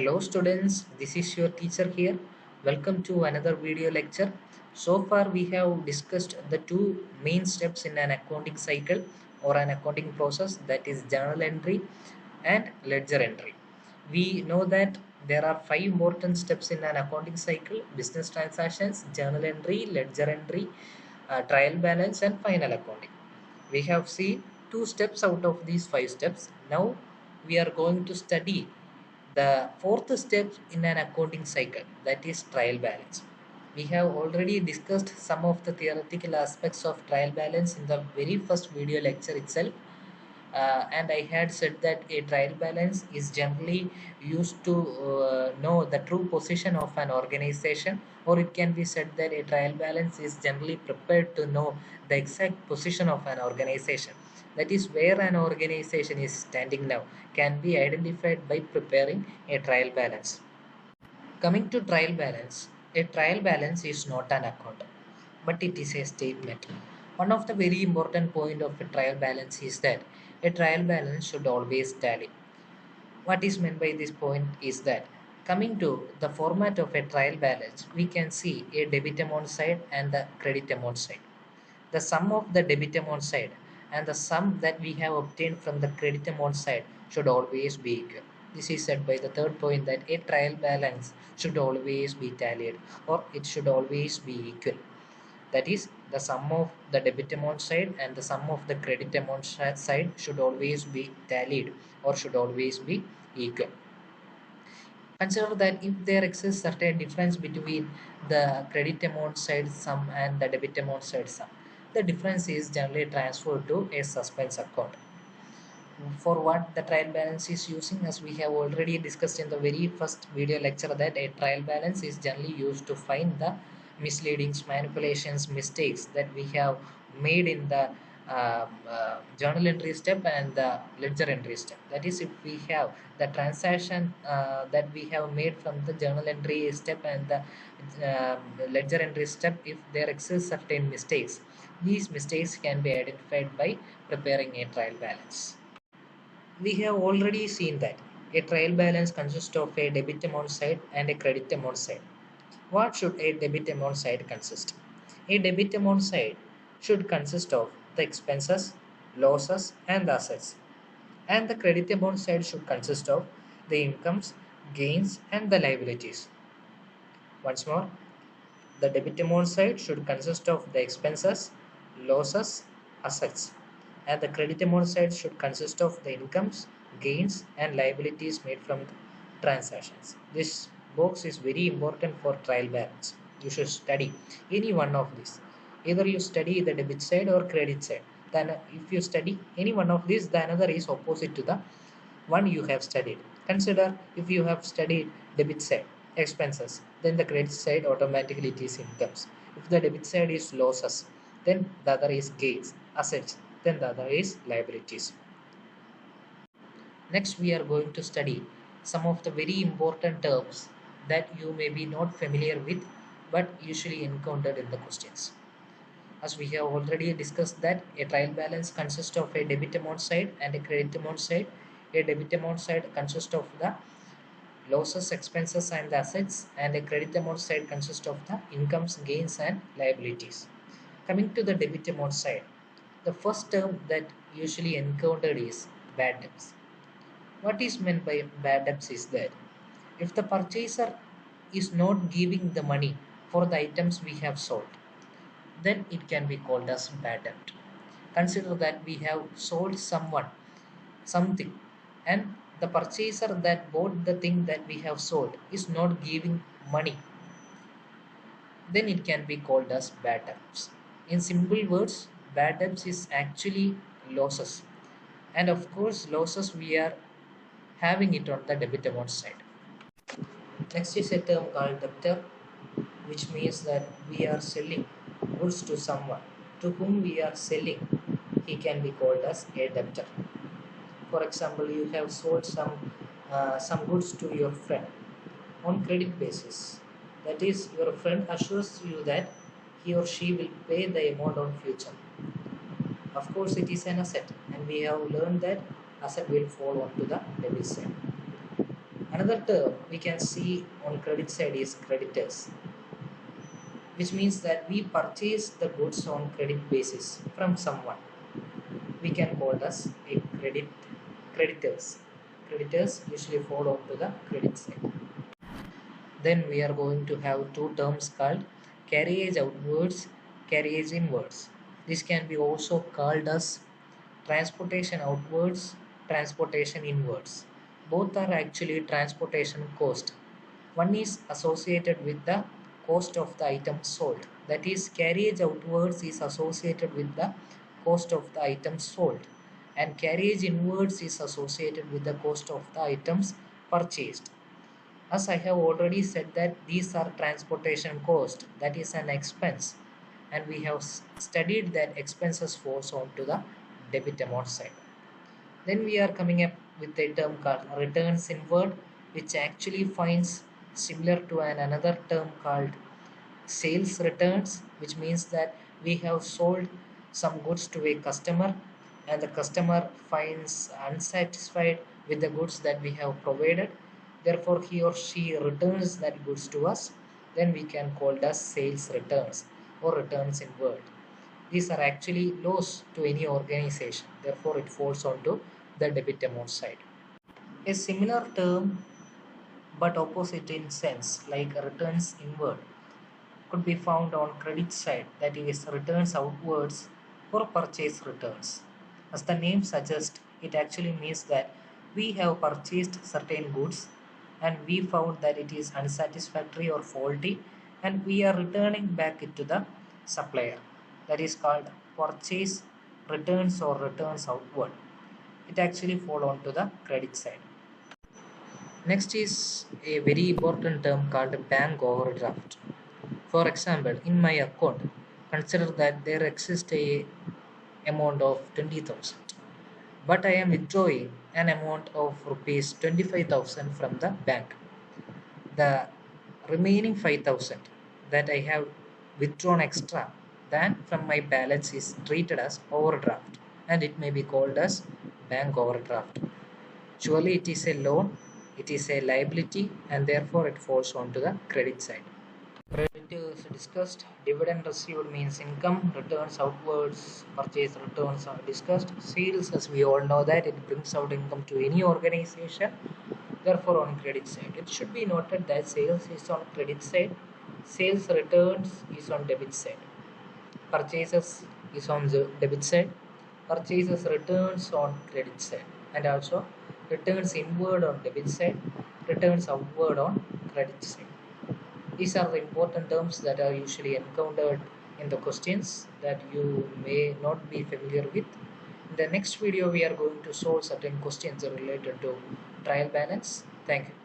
Hello students, this is your teacher here. Welcome to another video lecture. So far we have discussed the two main steps in an accounting cycle or an accounting process, that is journal entry and ledger entry. We know that there are five important steps in an accounting cycle: business transactions, journal entry, ledger entry, trial balance and final accounting. We have seen two steps out of these five steps. Now we are going to study the fourth step in an accounting cycle, that is trial balance. We have already discussed some of the theoretical aspects of trial balance in the very first video lecture itself. And I had said that a trial balance is generally used to know the true position of an organization, or it can be said that a trial balance is generally prepared to know the exact position of an organization. That is, where an organization is standing now can be identified by preparing a trial balance. Coming to trial balance, a trial balance is not an account, but it is a statement. One of the very important point of a trial balance is that a trial balance should always tally. What is meant by this point is that, coming to the format of a trial balance, we can see a debit amount side and the credit amount side. The sum of the debit amount side and the sum that we have obtained from the credit amount side should always be equal. This is said by the third point, that a trial balance should always be tallied, or it should always be equal. That is, the sum of the debit amount side and the sum of the credit amount side should always be tallied, or should always be equal. Consider that if there exists certain difference between the credit amount side sum and the debit amount side sum, the difference is generally transferred to a suspense account. For what the trial balance is using, as we have already discussed in the very first video lecture, that a trial balance is generally used to find the misleadings, manipulations, mistakes that we have made in the journal entry step and the ledger entry step. That is, if we have the transaction that we have made from the journal entry step and the ledger entry step, if there exist certain mistakes, these mistakes can be identified by preparing a trial balance. We have already seen that a trial balance consists of a debit amount side and a credit amount side. What should a debit amount side consist? A debit amount side should consist of the expenses, losses, and the assets. And the credit amount side should consist of the incomes, gains, and the liabilities. Once more, the debit amount side should consist of the expenses, losses, assets, and the credit amount side should consist of the incomes, gains, and liabilities made from the transactions. This box is very important for trial balance. You should study any one of these. Either you study the debit side or credit side. Then if you study any one of these, the another is opposite to the one you have studied. Consider if you have studied debit side, expenses, then the credit side automatically it is incomes. If the debit side is losses, then the other is gains, assets, then the other is liabilities. Next, we are going to study some of the very important terms that you may be not familiar with but usually encountered in the questions. As we have already discussed that a trial balance consists of a debit amount side and a credit amount side. A debit amount side consists of the losses, expenses, and the assets, and a credit amount side consists of the incomes, gains, and liabilities. Coming to the debit amount side, the first term that usually encountered is bad debts. What is meant by bad debts is that if the purchaser is not giving the money for the items we have sold, then it can be called as bad debt. Consider that we have sold someone something, and the purchaser that bought the thing that we have sold is not giving money, then it can be called as bad debts. In simple words, bad debts is actually losses, and of course losses we are having it on the debit amount side. Next is a term called debtor, which means that we are selling goods to someone to whom we are selling. He can be called as a debtor. For example, you have sold some goods to your friend on credit basis. That is, your friend assures you that he or she will pay the amount on future. Of course, it is an asset, and we have learned that asset will fall onto the debit side. Another term we can see on credit side is creditors, which means that we purchase the goods on credit basis from someone. We can call as a creditors. Creditors usually fall onto the credit side. Then we are going to have two terms called carriage outwards, carriage inwards. This can be also called as transportation outwards, transportation inwards. Both are actually transportation cost. One is associated with the cost of the item sold. That is, carriage outwards is associated with the cost of the item sold, and carriage inwards is associated with the cost of the items purchased. As I have already said that these are transportation cost, that is an expense, and we have studied that expenses falls onto the debit amount side. Then we are coming up with a term called returns inward, which actually finds similar to another term called sales returns, which means that we have sold some goods to a customer and the customer finds unsatisfied with the goods that we have provided, therefore he or she returns that goods to us. Then we can call it as sales returns or returns inward. These are actually loss to any organization, therefore it falls onto the debit amount side. A similar term but opposite in sense, like returns inward, could be found on credit side, that is returns outwards or purchase returns. As the name suggests, it actually means that we have purchased certain goods and we found that it is unsatisfactory or faulty and we are returning back it to the supplier. That is called purchase returns or returns outward. It actually fall onto the credit side. Next is a very important term called bank overdraft. For example, in my account, consider that there exists a amount of 20,000, but I am withdrawing an amount of rupees 25,000 from the bank. The remaining 5,000 that I have withdrawn extra than from my balance is treated as overdraft, and it may be called as bank overdraft. Surely it is a loan, it is a liability, and therefore it falls onto the credit side. Creditors discussed. Dividend received means income. Returns outwards, purchase returns are discussed. Sales, as we all know that it brings out income to any organization. Therefore, on credit side, it should be noted that sales is on credit side, sales returns is on debit side, purchases is on the debit side, purchases returns on credit side, and also returns inward on debit side, returns outward on credit side. These are the important terms that are usually encountered in the questions that you may not be familiar with. In the next video, we are going to solve certain questions related to trial balance. Thank you.